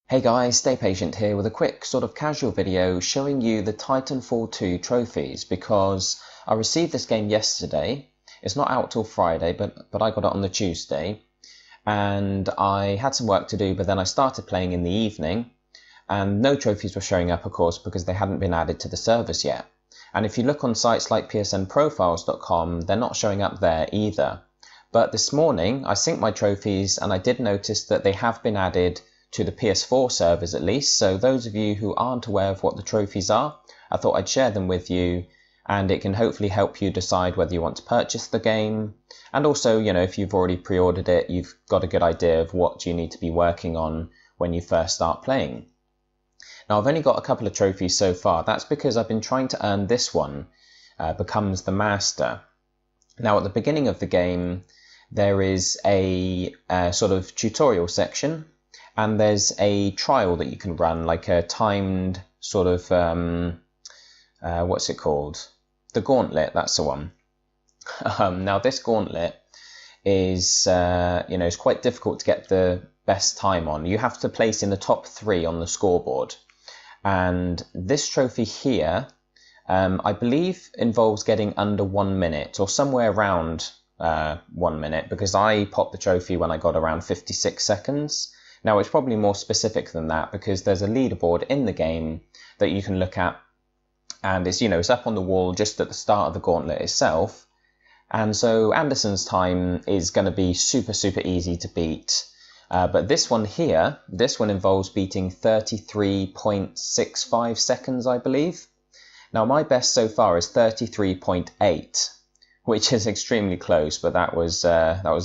Hey guys, Stay Patient here with a quick sort of casual video showing you the Titanfall 2 trophies because I received this game yesterday. It's not out till Friday, but I got it on the Tuesday, and I had some work to do, but then I started playing in the evening and no trophies were showing up, of course, because they hadn't been added to the service yet. And if you look on sites like psnprofiles.com, they're not showing up there either. But this morning I synced my trophies and I did notice that they have been added to the PS4 servers at least, so those of you who aren't aware of what the trophies are, I thought I'd share them with you, and it can hopefully help you decide whether you want to purchase the game, and also, you know, if you've already pre-ordered it, you've got a good idea of what you need to be working on when you first start playing. Now, I've only got a couple of trophies so far. That's because I've been trying to earn this one, Becomes the Master. Now, at the beginning of the game, there is a sort of tutorial section, and there's a trial that you can run, like a timed sort of, what's it called? The gauntlet, that's the one. Now this gauntlet is, is quite difficult to get the best time on. You have to place in the top 3 on the scoreboard. And this trophy here, I believe involves getting under 1 minute or somewhere around 1 minute, because I popped the trophy when I got around 56 seconds. Now, it's probably more specific than that because there's a leaderboard in the game that you can look at, and it's up on the wall just at the start of the gauntlet itself. And so Anderson's time is going to be super easy to beat. But this one here, this one involves beating 33.65 seconds, I believe. Now, my best so far is 33.8. which is extremely close, but that was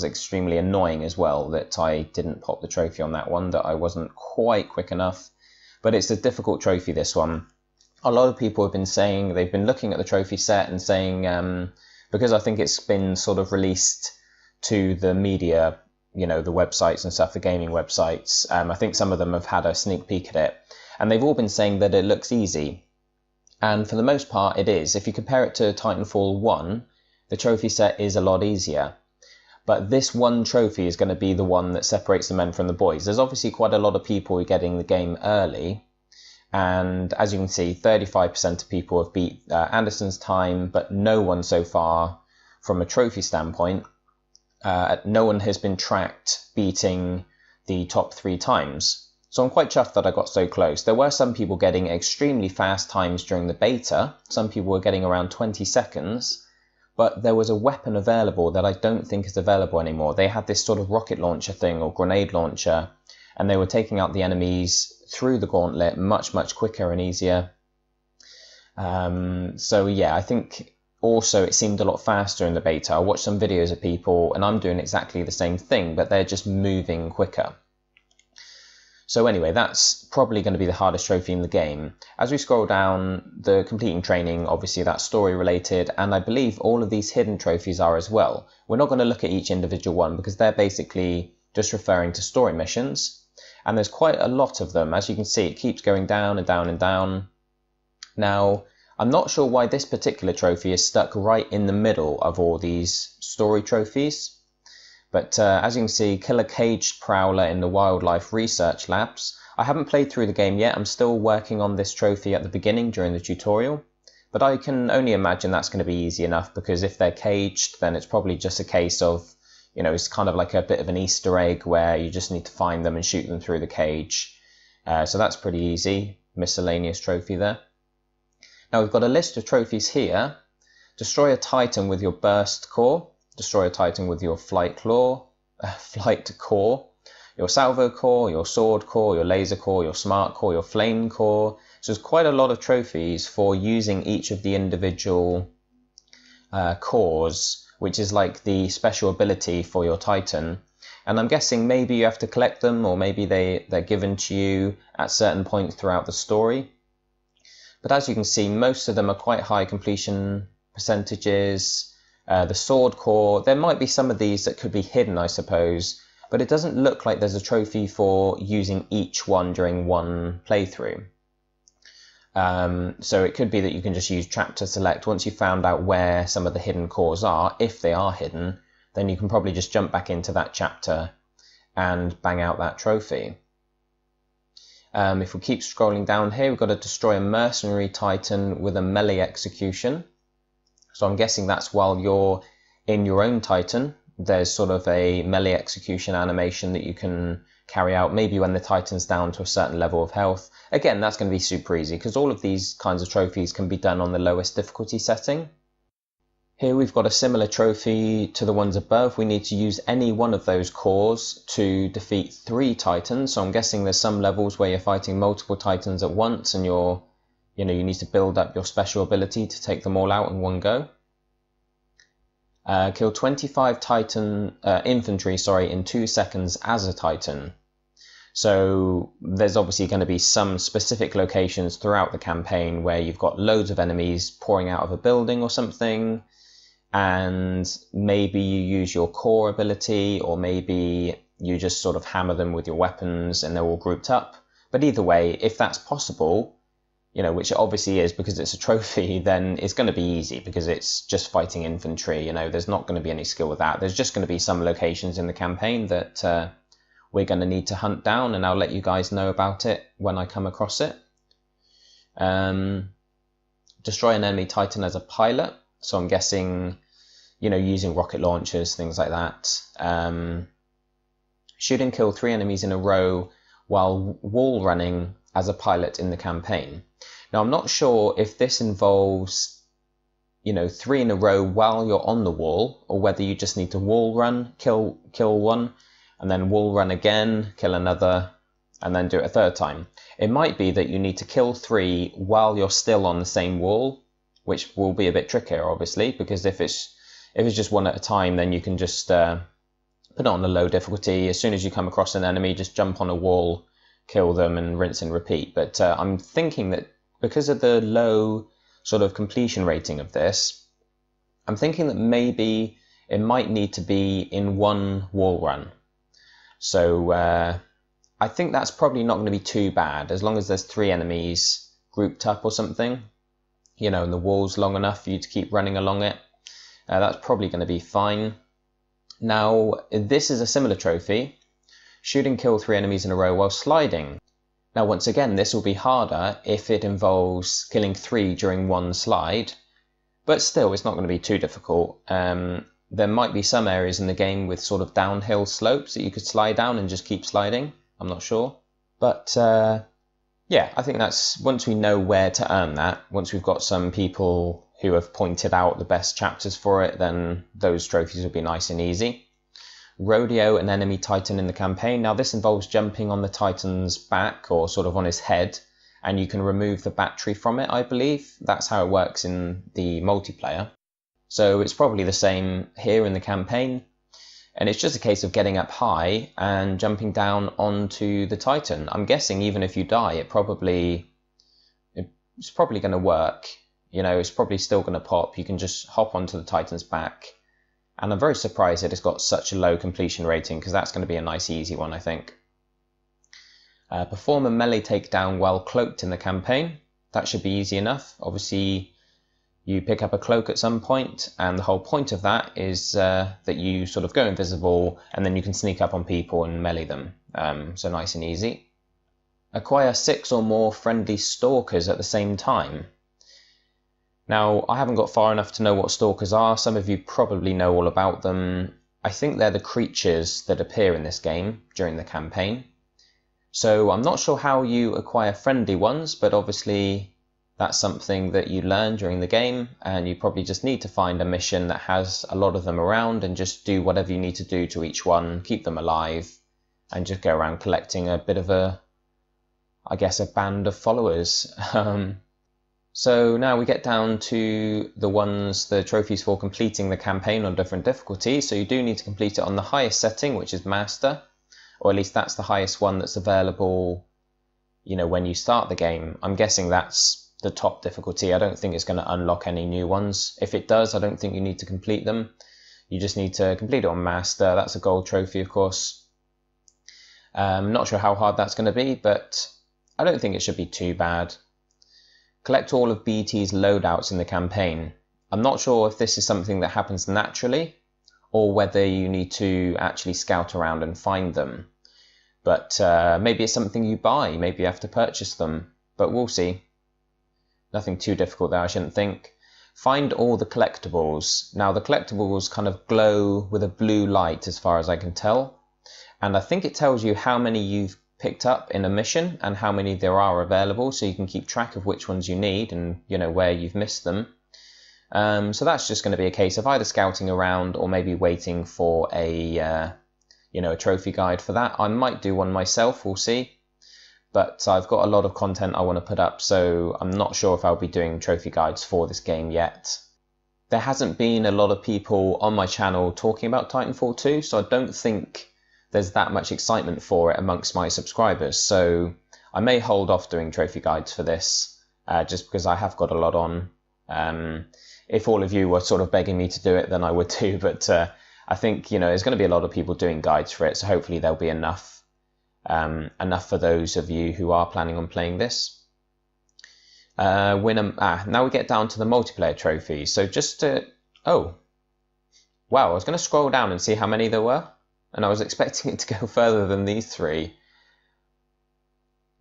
extremely annoying as well that I didn't pop the trophy on that one, that I wasn't quite quick enough. But it's a difficult trophy, this one. A lot of people have been saying, they've been looking at the trophy set and saying, because I think it's been sort of released to the media, the websites and stuff, the gaming websites, I think some of them have had a sneak peek at it, and they've all been saying that it looks easy. And for the most part it is. If you compare it to Titanfall 1, the trophy set is a lot easier, but this one trophy is going to be the one that separates the men from the boys. There's obviously quite a lot of people getting the game early, and as you can see, 35% of people have beat Anderson's time, but no one so far, from a trophy standpoint, no one has been tracked beating the top 3 times. So I'm quite chuffed that I got so close. There were some people getting extremely fast times during the beta. Some people were getting around 20 seconds. But there was a weapon available that I don't think is available anymore. They had this sort of rocket launcher thing or grenade launcher, and they were taking out the enemies through the gauntlet much quicker and easier. So yeah, I think also it seemed a lot faster in the beta. I watched some videos of people and I'm doing exactly the same thing, but they're just moving quicker. So anyway, that's probably going to be the hardest trophy in the game. As we scroll down, the completing training, obviously that's story related, and I believe all of these hidden trophies are as well. We're not going to look at each individual one because they're basically just referring to story missions, and there's quite a lot of them. As you can see, it keeps going down and down and down. Now, I'm not sure why this particular trophy is stuck right in the middle of all these story trophies. But as you can see, kill a caged prowler in the wildlife research labs. I haven't played through the game yet. I'm still working on this trophy at the beginning during the tutorial. But I can only imagine that's going to be easy enough, because if they're caged, then it's probably just a case of, it's kind of like a bit of an Easter egg where you just need to find them and shoot them through the cage. So that's pretty easy. Miscellaneous trophy there. Now we've got a list of trophies here. Destroy a Titan with your burst core. Destroy a Titan with your flight core, your salvo core, your sword core, your laser core, your smart core, your flame core. So there's quite a lot of trophies for using each of the individual cores, which is like the special ability for your Titan. And I'm guessing maybe you have to collect them, or maybe they're given to you at certain points throughout the story. But as you can see, most of them are quite high completion percentages. The sword core, there might be some of these that could be hidden, I suppose, but it doesn't look like there's a trophy for using each one during one playthrough. So it could be that you can just use chapter select. Once you've found out where some of the hidden cores are, if they are hidden, then you can probably just jump back into that chapter and bang out that trophy. If we keep scrolling down here, we've got to destroy a mercenary titan with a melee execution. So I'm guessing that's while you're in your own titan, there's sort of a melee execution animation that you can carry out, maybe when the titan's down to a certain level of health. Again, that's going to be super easy because all of these kinds of trophies can be done on the lowest difficulty setting. Here we've got a similar trophy to the ones above. We need to use any one of those cores to defeat 3 titans. So I'm guessing there's some levels where you're fighting multiple titans at once and you need to build up your special ability to take them all out in one go. Kill 25 infantry in 2 seconds as a titan. So there's obviously going to be some specific locations throughout the campaign where you've got loads of enemies pouring out of a building or something, and maybe you use your core ability, or maybe you just sort of hammer them with your weapons and they're all grouped up. But either way, if that's possible, which it obviously is because it's a trophy, then it's going to be easy because it's just fighting infantry. There's not going to be any skill with that. There's just going to be some locations in the campaign that we're going to need to hunt down, and I'll let you guys know about it when I come across it. Destroy an enemy titan as a pilot. So I'm guessing, using rocket launchers, things like that. Shoot and kill 3 enemies in a row while wall running as a pilot in the campaign. Now, I'm not sure if this involves, 3 in a row while you're on the wall, or whether you just need to wall run, kill one, and then wall run again, kill another, and then do it a 3rd time. It might be that you need to kill 3 while you're still on the same wall, which will be a bit trickier, obviously, because if it's just one at a time, then you can just put it on a low difficulty. As soon as you come across an enemy, just jump on a wall, kill them, and rinse and repeat. But I'm thinking that because of the low sort of completion rating of this, I'm thinking that maybe it might need to be in one wall run. So I think that's probably not going to be too bad, as long as there's 3 enemies grouped up or something, and the wall's long enough for you to keep running along it. That's probably going to be fine. Now, this is a similar trophy. Shoot and kill 3 enemies in a row while sliding. Now, once again, this will be harder if it involves killing 3 during one slide, but still, it's not going to be too difficult. There might be some areas in the game with sort of downhill slopes that you could slide down and just keep sliding. I'm not sure. But yeah, I think that's, once we know where to earn that, once we've got some people who have pointed out the best chapters for it, then those trophies will be nice and easy. Rodeo an enemy titan in the campaign. Now, this involves jumping on the titan's back, or sort of on his head, and you can remove the battery from it, I believe. That's how it works in the multiplayer. So it's probably the same here in the campaign. And it's just a case of getting up high and jumping down onto the titan. I'm guessing even if you die, it's probably going to work. It's probably still going to pop. You can just hop onto the titan's back. And I'm very surprised that it's got such a low completion rating, because that's going to be a nice easy one, I think. Perform a melee takedown while cloaked in the campaign. That should be easy enough. Obviously, you pick up a cloak at some point, and the whole point of that is that you sort of go invisible, and then you can sneak up on people and melee them. So nice and easy. Acquire 6 or more friendly stalkers at the same time. Now, I haven't got far enough to know what stalkers are. Some of you probably know all about them. I think they're the creatures that appear in this game during the campaign. So I'm not sure how you acquire friendly ones, but obviously that's something that you learn during the game, and you probably just need to find a mission that has a lot of them around and just do whatever you need to do to each one, keep them alive, and just go around collecting a bit of a band of followers. So now we get down to the trophies for completing the campaign on different difficulties. So you do need to complete it on the highest setting, which is Master, or at least that's the highest one that's available, when you start the game. I'm guessing that's the top difficulty. I don't think it's going to unlock any new ones. If it does, I don't think you need to complete them. You just need to complete it on Master. That's a gold trophy, of course. Not sure how hard that's going to be, but I don't think it should be too bad. Collect all of BT's loadouts in the campaign. I'm not sure if this is something that happens naturally, or whether you need to actually scout around and find them. But maybe it's something you buy, maybe you have to purchase them, but we'll see. Nothing too difficult there, I shouldn't think. Find all the collectibles. Now the collectibles kind of glow with a blue light as far as I can tell. And I think it tells you how many you've picked up in a mission and how many there are available, so you can keep track of which ones you need and where you've missed them. So that's just going to be a case of either scouting around or maybe waiting for a a trophy guide for that. I might do one myself, we'll see. But I've got a lot of content I want to put up, so I'm not sure if I'll be doing trophy guides for this game yet. There hasn't been a lot of people on my channel talking about Titanfall 2, so I don't think there's that much excitement for it amongst my subscribers. So I may hold off doing trophy guides for this, just because I have got a lot on. If all of you were sort of begging me to do it, then I would too, but I think there's going to be a lot of people doing guides for it, so hopefully there'll be enough for those of you who are planning on playing this. Now we get down to the multiplayer trophies. So just to... Oh, wow, I was going to scroll down and see how many there were, and I was expecting it to go further than these 3.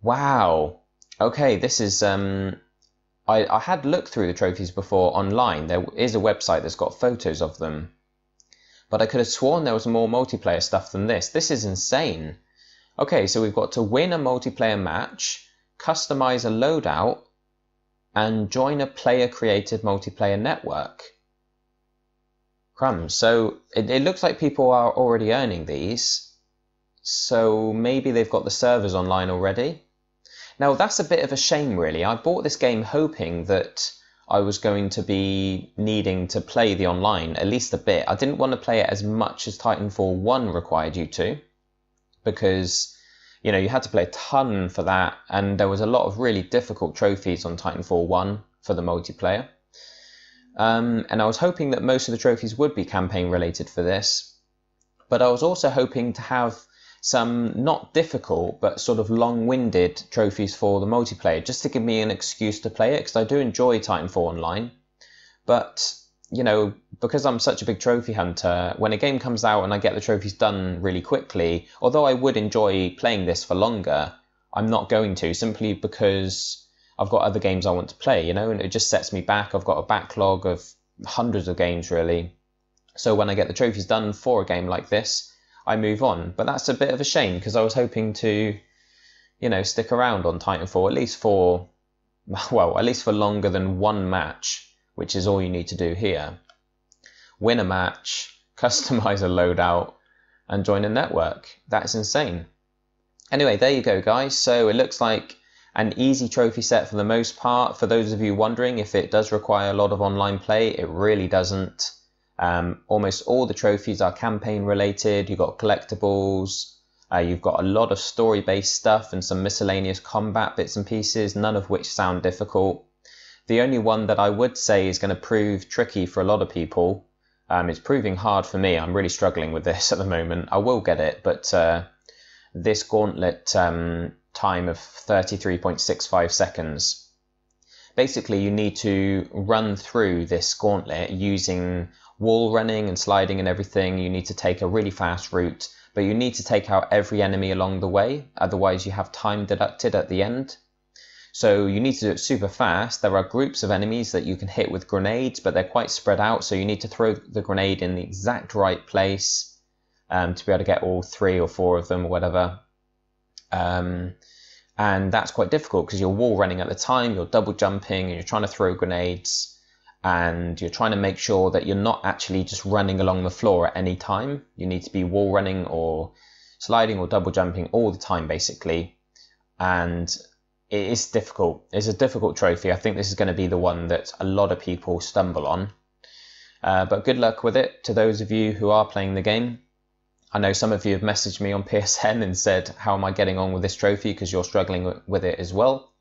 Wow. Okay, this is... I had looked through the trophies before online. There is a website that's got photos of them, but I could have sworn there was more multiplayer stuff than this. This is insane. Okay, so we've got to win a multiplayer match, customize a loadout, and join a player-created multiplayer network. Crumbs. So it looks like people are already earning these, so maybe they've got the servers online already. Now that's a bit of a shame, really. I bought this game hoping that I was going to be needing to play the online at least a bit. I didn't want to play it as much as Titanfall 1 required you to, because you had to play a ton for that, and there was a lot of really difficult trophies on Titanfall 1 for the multiplayer. And I was hoping that most of the trophies would be campaign related for this, but I was also hoping to have some not difficult but sort of long-winded trophies for the multiplayer, just to give me an excuse to play it, because I do enjoy Titanfall Online. But because I'm such a big trophy hunter, when a game comes out and I get the trophies done really quickly, although I would enjoy playing this for longer, I'm not going to, simply because I've got other games I want to play, and it just sets me back. I've got a backlog of hundreds of games, really. So when I get the trophies done for a game like this, I move on. But that's a bit of a shame, because I was hoping to, stick around on Titanfall, at least for longer than one match, which is all you need to do here. Win a match, customize a loadout, and join a network. That's insane. Anyway, there you go, guys. So it looks like an easy trophy set for the most part. For those of you wondering if it does require a lot of online play, it really doesn't. Almost all the trophies are campaign related. You've got collectibles, you've got a lot of story-based stuff and some miscellaneous combat bits and pieces, none of which sound difficult. The only one that I would say is going to prove tricky for a lot of people, it's proving hard for me. I'm really struggling with this at the moment. I will get it, but this gauntlet time of 33.65 seconds. Basically, you need to run through this gauntlet using wall running and sliding and everything. You need to take a really fast route, but you need to take out every enemy along the way. Otherwise, you have time deducted at the end. So you need to do it super fast. There are groups of enemies that you can hit with grenades, but they're quite spread out. So you need to throw the grenade in the exact right place to be able to get all 3 or 4 of them or whatever. And that's quite difficult because you're wall running at the time, you're double jumping, and you're trying to throw grenades, and you're trying to make sure that you're not actually just running along the floor at any time. You need to be wall running or sliding or double jumping all the time, basically. And it is difficult. It's a difficult trophy. I think this is going to be the one that a lot of people stumble on. But good luck with it to those of you who are playing the game. I know some of you have messaged me on PSN and said, how am I getting on with this trophy, because you're struggling with it as well.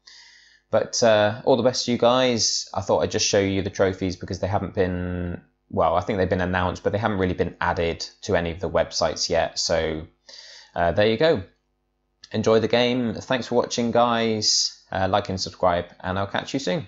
But all the best to you guys. I thought I'd just show you the trophies because they haven't been, well, I think they've been announced, but they haven't really been added to any of the websites yet. So there you go. Enjoy the game. Thanks for watching, guys. Like and subscribe, and I'll catch you soon.